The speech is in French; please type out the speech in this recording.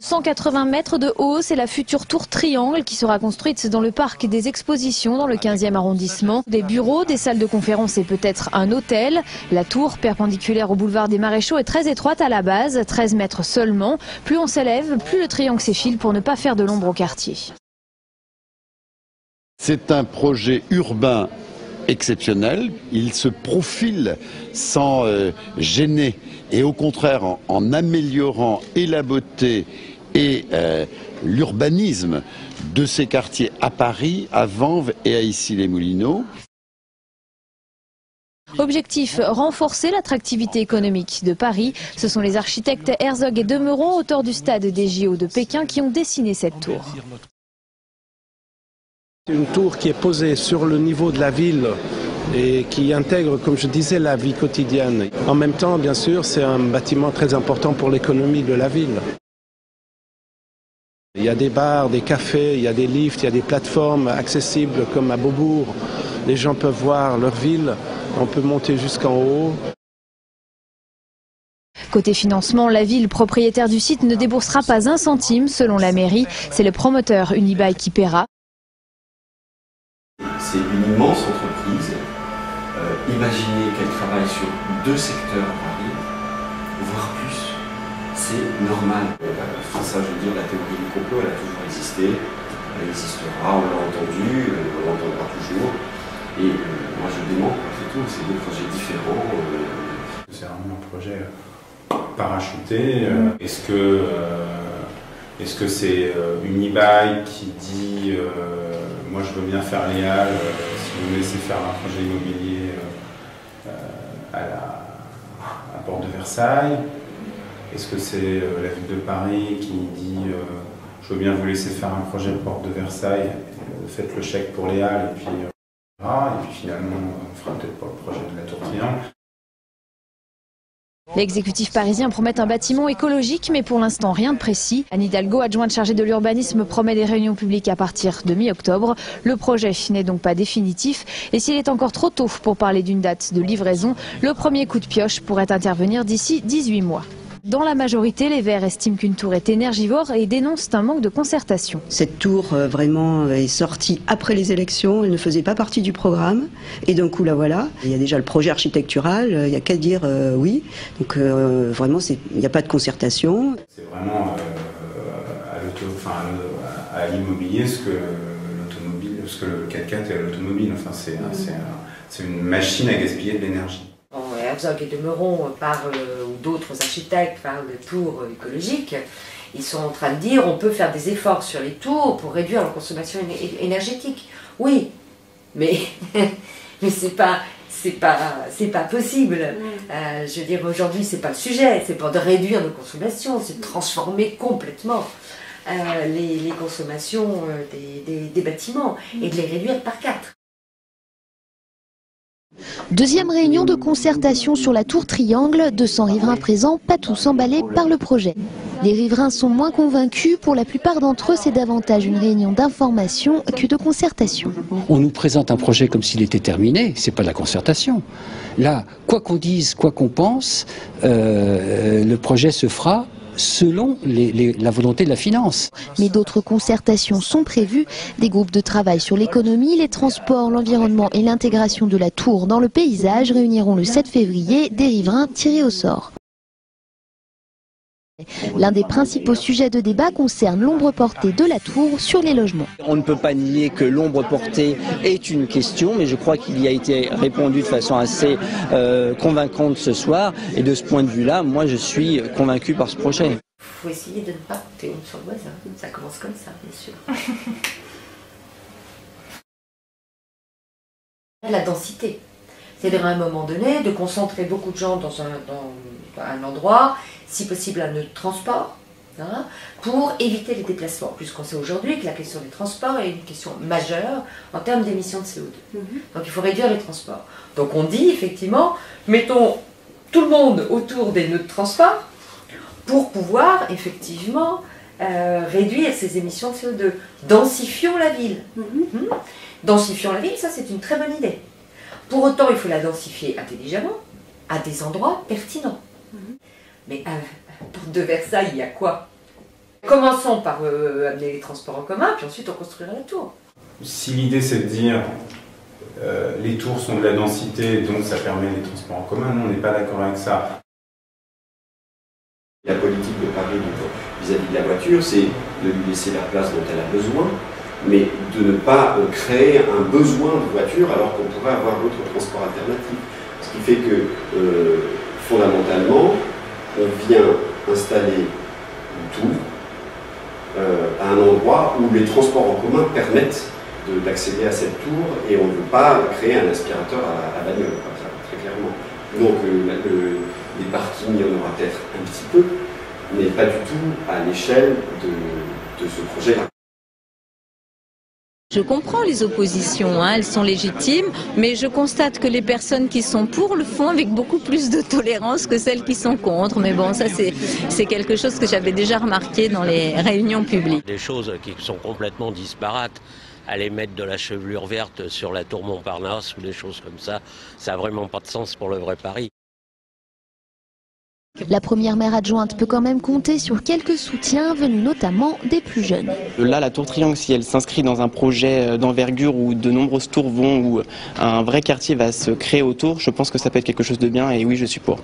180 mètres de haut, c'est la future tour Triangle qui sera construite dans le parc des expositions dans le 15e arrondissement. Des bureaux, des salles de conférence et peut-être un hôtel. La tour, perpendiculaire au boulevard des Maréchaux, est très étroite à la base, 13 mètres seulement. Plus on s'élève, plus le triangle s'effile pour ne pas faire de l'ombre au quartier. C'est un projet urbain exceptionnel. Il se profile sans gêner et au contraire en améliorant et la beauté et l'urbanisme de ces quartiers à Paris, à Vanves et à Issy-les-Moulineaux. Objectif, renforcer l'attractivité économique de Paris. Ce sont les architectes Herzog et Demeuron, auteurs du stade des JO de Pékin, qui ont dessiné cette tour. Une tour qui est posée sur le niveau de la ville et qui intègre, comme je disais, la vie quotidienne. En même temps, bien sûr, c'est un bâtiment très important pour l'économie de la ville. Il y a des bars, des cafés, il y a des lifts, il y a des plateformes accessibles comme à Beaubourg. Les gens peuvent voir leur ville, on peut monter jusqu'en haut. Côté financement, la ville propriétaire du site ne déboursera pas un centime selon la mairie. C'est le promoteur Unibail qui paiera. C'est une immense entreprise. Imaginez qu'elle travaille sur 2 secteurs à Paris, voire plus. C'est normal. Ça, je veux dire, la théorie du complot, elle a toujours existé. Elle existera, on l'a entendu, on l'entendra toujours. Et moi, je dément, c'est tout. C'est 2 projets différents. C'est vraiment un projet parachuté. Est-ce que c'est Unibail qui dit moi je veux bien faire les halles si vous me laissez faire un projet immobilier à Porte de Versailles? Est-ce que c'est la ville de Paris qui dit je veux bien vous laisser faire un projet Porte de Versailles, faites le chèque pour les halles et puis finalement on fera peut-être pas le projet de la tour Triangle. L'exécutif parisien promet un bâtiment écologique, mais pour l'instant rien de précis. Anne Hidalgo, adjointe chargée de l'urbanisme, promet des réunions publiques à partir de mi-octobre. Le projet n'est donc pas définitif. Et s'il est encore trop tôt pour parler d'une date de livraison, le premier coup de pioche pourrait intervenir d'ici 18 mois. Dans la majorité, les Verts estiment qu'une tour est énergivore et dénoncent un manque de concertation. Cette tour vraiment est sortie après les élections, elle ne faisait pas partie du programme et d'un coup la voilà. Il y a déjà le projet architectural, il n'y a qu'à dire oui. Donc vraiment il n'y a pas de concertation. C'est vraiment à l'immobilier ce que le 4x4 est à l'automobile. Enfin, c'est une machine à gaspiller de l'énergie. Herzog et Demeuron ou d'autres architectes parlent de tours écologiques. Ils sont en train de dire on peut faire des efforts sur les tours pour réduire la consommation énergétique. Oui, mais c'est pas possible. Je veux dire, aujourd'hui, c'est pas le sujet. C'est pas de réduire nos consommations, c'est de transformer complètement les consommations des bâtiments et de les réduire par 4. Deuxième réunion de concertation sur la tour Triangle, 200 riverains présents, pas tous emballés par le projet. Les riverains sont moins convaincus, pour la plupart d'entre eux c'est davantage une réunion d'information que de concertation. On nous présente un projet comme s'il était terminé, c'est pas de la concertation. Là, quoi qu'on dise, quoi qu'on pense, le projet se fera selon la volonté de la finance. Mais d'autres concertations sont prévues, des groupes de travail sur l'économie, les transports, l'environnement et l'intégration de la tour dans le paysage réuniront le 7 février des riverains tirés au sort. L'un des principaux sujets de débat concerne l'ombre portée de la tour sur les logements. On ne peut pas nier que l'ombre portée est une question, mais je crois qu'il y a été répondu de façon assez convaincante ce soir. Et de ce point de vue-là, moi je suis convaincu par ce projet. Il faut essayer de ne pas porter honte sur le voisin. Ça commence comme ça, bien sûr. La densité. C'est-à-dire à un moment donné, de concentrer beaucoup de gens dans un endroit, si possible un nœud de transport, hein, pour éviter les déplacements. Puisqu'on sait aujourd'hui que la question des transports est une question majeure en termes d'émissions de CO2. Donc il faut réduire les transports. Donc on dit effectivement, mettons tout le monde autour des nœuds de transport pour pouvoir effectivement réduire ces émissions de CO2. Densifions la ville. Densifions la ville, ça c'est une très bonne idée. Pour autant, il faut la densifier intelligemment, à des endroits pertinents. Mais à Porte de Versailles, il y a quoi? Commençons par amener les transports en commun, puis ensuite on construira la tour. Si l'idée c'est de dire les tours sont de la densité, donc ça permet les transports en commun, nous on n'est pas d'accord avec ça. La politique de Paris vis-à-vis de la voiture, c'est de lui laisser la place dont elle a besoin, mais de ne pas créer un besoin de voiture alors qu'on pourrait avoir d'autres transports alternatifs. Ce qui fait que, fondamentalement, on vient installer une tour à un endroit où les transports en commun permettent d'accéder à cette tour et on ne veut pas créer un aspirateur à bagnole, comme ça, très clairement. Donc les parkings, il y en aura peut-être un petit peu, mais pas du tout à l'échelle de ce projet-là. Je comprends les oppositions, elles sont légitimes, mais je constate que les personnes qui sont pour le font avec beaucoup plus de tolérance que celles qui sont contre. Mais bon, ça c'est quelque chose que j'avais déjà remarqué dans les réunions publiques. Des choses qui sont complètement disparates. Aller mettre de la chevelure verte sur la tour Montparnasse ou des choses comme ça n'a vraiment pas de sens pour le vrai Paris. La première maire adjointe peut quand même compter sur quelques soutiens venus notamment des plus jeunes. Là, la tour Triangle, si elle s'inscrit dans un projet d'envergure où de nombreuses tours vont, où un vrai quartier va se créer autour, je pense que ça peut être quelque chose de bien et oui, je suis pour.